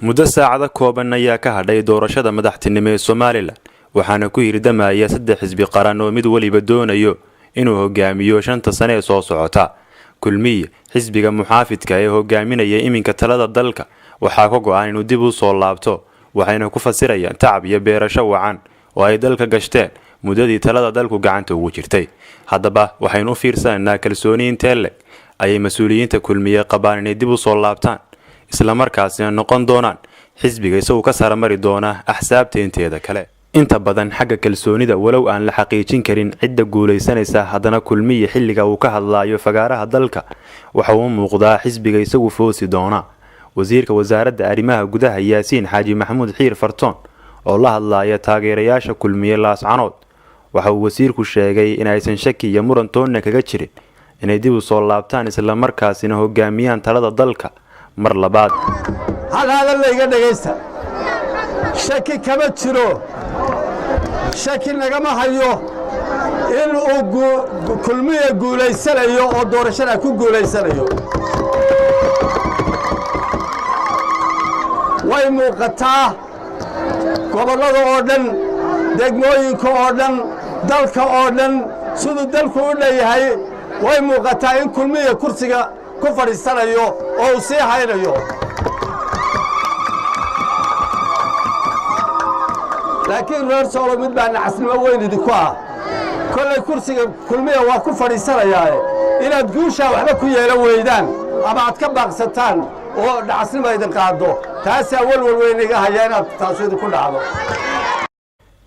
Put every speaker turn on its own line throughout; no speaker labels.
muddo saacada kooban ayaa ka hadhay doorashada madaxtinimo ee Soomaaliland waxaana ku hirdamaya 3 xisbi qaran oo mid waliba doonayo inuu hogaamiyo 5 sano ee soo socota. Kulmiye xisbiga muxaafidka ee hogaaminaya iminka talada dalka waxaa ka go'an inuu dib u soo laabto waxayna ku fasirayaan tacab iyo beerasho wacan oo ay dalka gashteen muddadii talada dalku gacanta ugu jirtay. Haddaba waxaynu fiirsanaa kalsooni intee le'eg ay mas'uuliyiinta kulmiye qabaan inay dib u soo laabtaan isla markaasina noqon doonaan xisbiga isagoo ka saramari doona axsaabta inteeda kale. inta badan xagga kalsoonida walow aan la xaqiijin karin cidda guuleysanaysa haddana kulmiye xilliga uu ka hadlayo fagaaraha dalka waxa uu muuqdaa xisbiga isagu foosi doona. wasiirka wasaaradda arrimaha gudaha Yaasiin Xaaji Maxamuud Xiir Fartoon oo la hadlaya taageerayaasha kulmiye Laascanood waxa uu wasiirku sheegay in aysan shaki iyo muran toonna kaga jirin inay dib u soo laabtaan isla markaasina hogaamiyaan talada dalka mar labaad.
hada la iga dhageysta shaki kama jiro shaki nagama hayo in uu kulmiye guuleysanayo oo doorashada ku guuleysanayo way muuqataa gobolada oo dhan degmooyinka oo dhan dalka oo dhan sidoo dalku u leeyahay way muuqataa in kulmiye kursiga ku fadhiisanayo oo uu sii haynayo laakiin reer Soomaaliya mid baan casnimo weyn idinku ah kollay kursiga kulmiye waa ku fadhiisanayaa inaad guusha waxba ku yeelan weydaan ama aad ka baaqsataan oo dhacasnimo idin qaado taas walwal weyn iga haya inaad taasida ku dhacdo.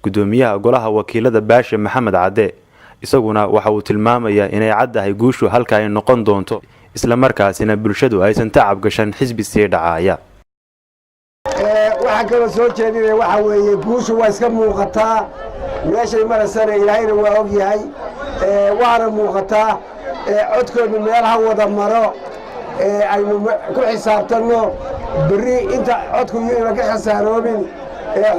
gudoomiyaha golaha wakiilada Baashe Maxamed Cade isaguna waxa uu tilmaamayaa inay caddahay guushu halka ay noqon doonto isla markaasina bulshadu aysan tacab gashan xisbi sii dhacaya.
waxaan kala soo jeedinay waxa weeye guushu waa iska muuqataa meeshay marasana ilaahayna waa og yahay waana muuqataa codkoodu meelaha wada maro aynu ku xisaabtanno bari inta codku iyo ka xasaaroobin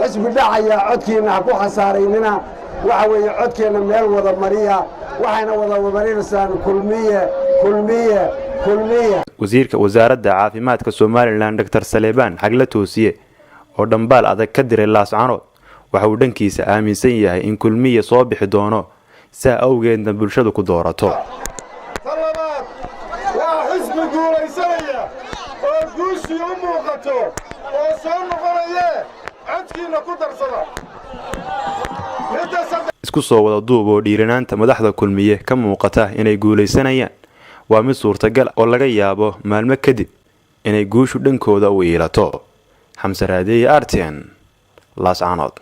xisbi dhacaya codkiina ha ku xasaaraynina waxa weeye codkeena meel wada mariya waxayna wada marinaysan kulmiye
wasiirka wasaaradda caafimaadka Soomaaliland Dr. Saleebaan Xagle Toosiye oo dhambaal adag ka diray Laascanood waxa uu dhankiisa aaminsan yahay in kulmiye soo bixi doono saa awgeedna bulshadu ku doorato.
talabaad waa xisbi guuleysanaya oo guushi u muuqato oo soo noqonaya codkiina ku darsada
isku soo wada duub oo dhiiranaanta madaxda kulmiye ka muuqata inay guuleysanayaan waa mid suurtagal oo laga yaabo maalmo kadib inay guushu dhankooda u iilato. xamse raadiye RTN Laascanood.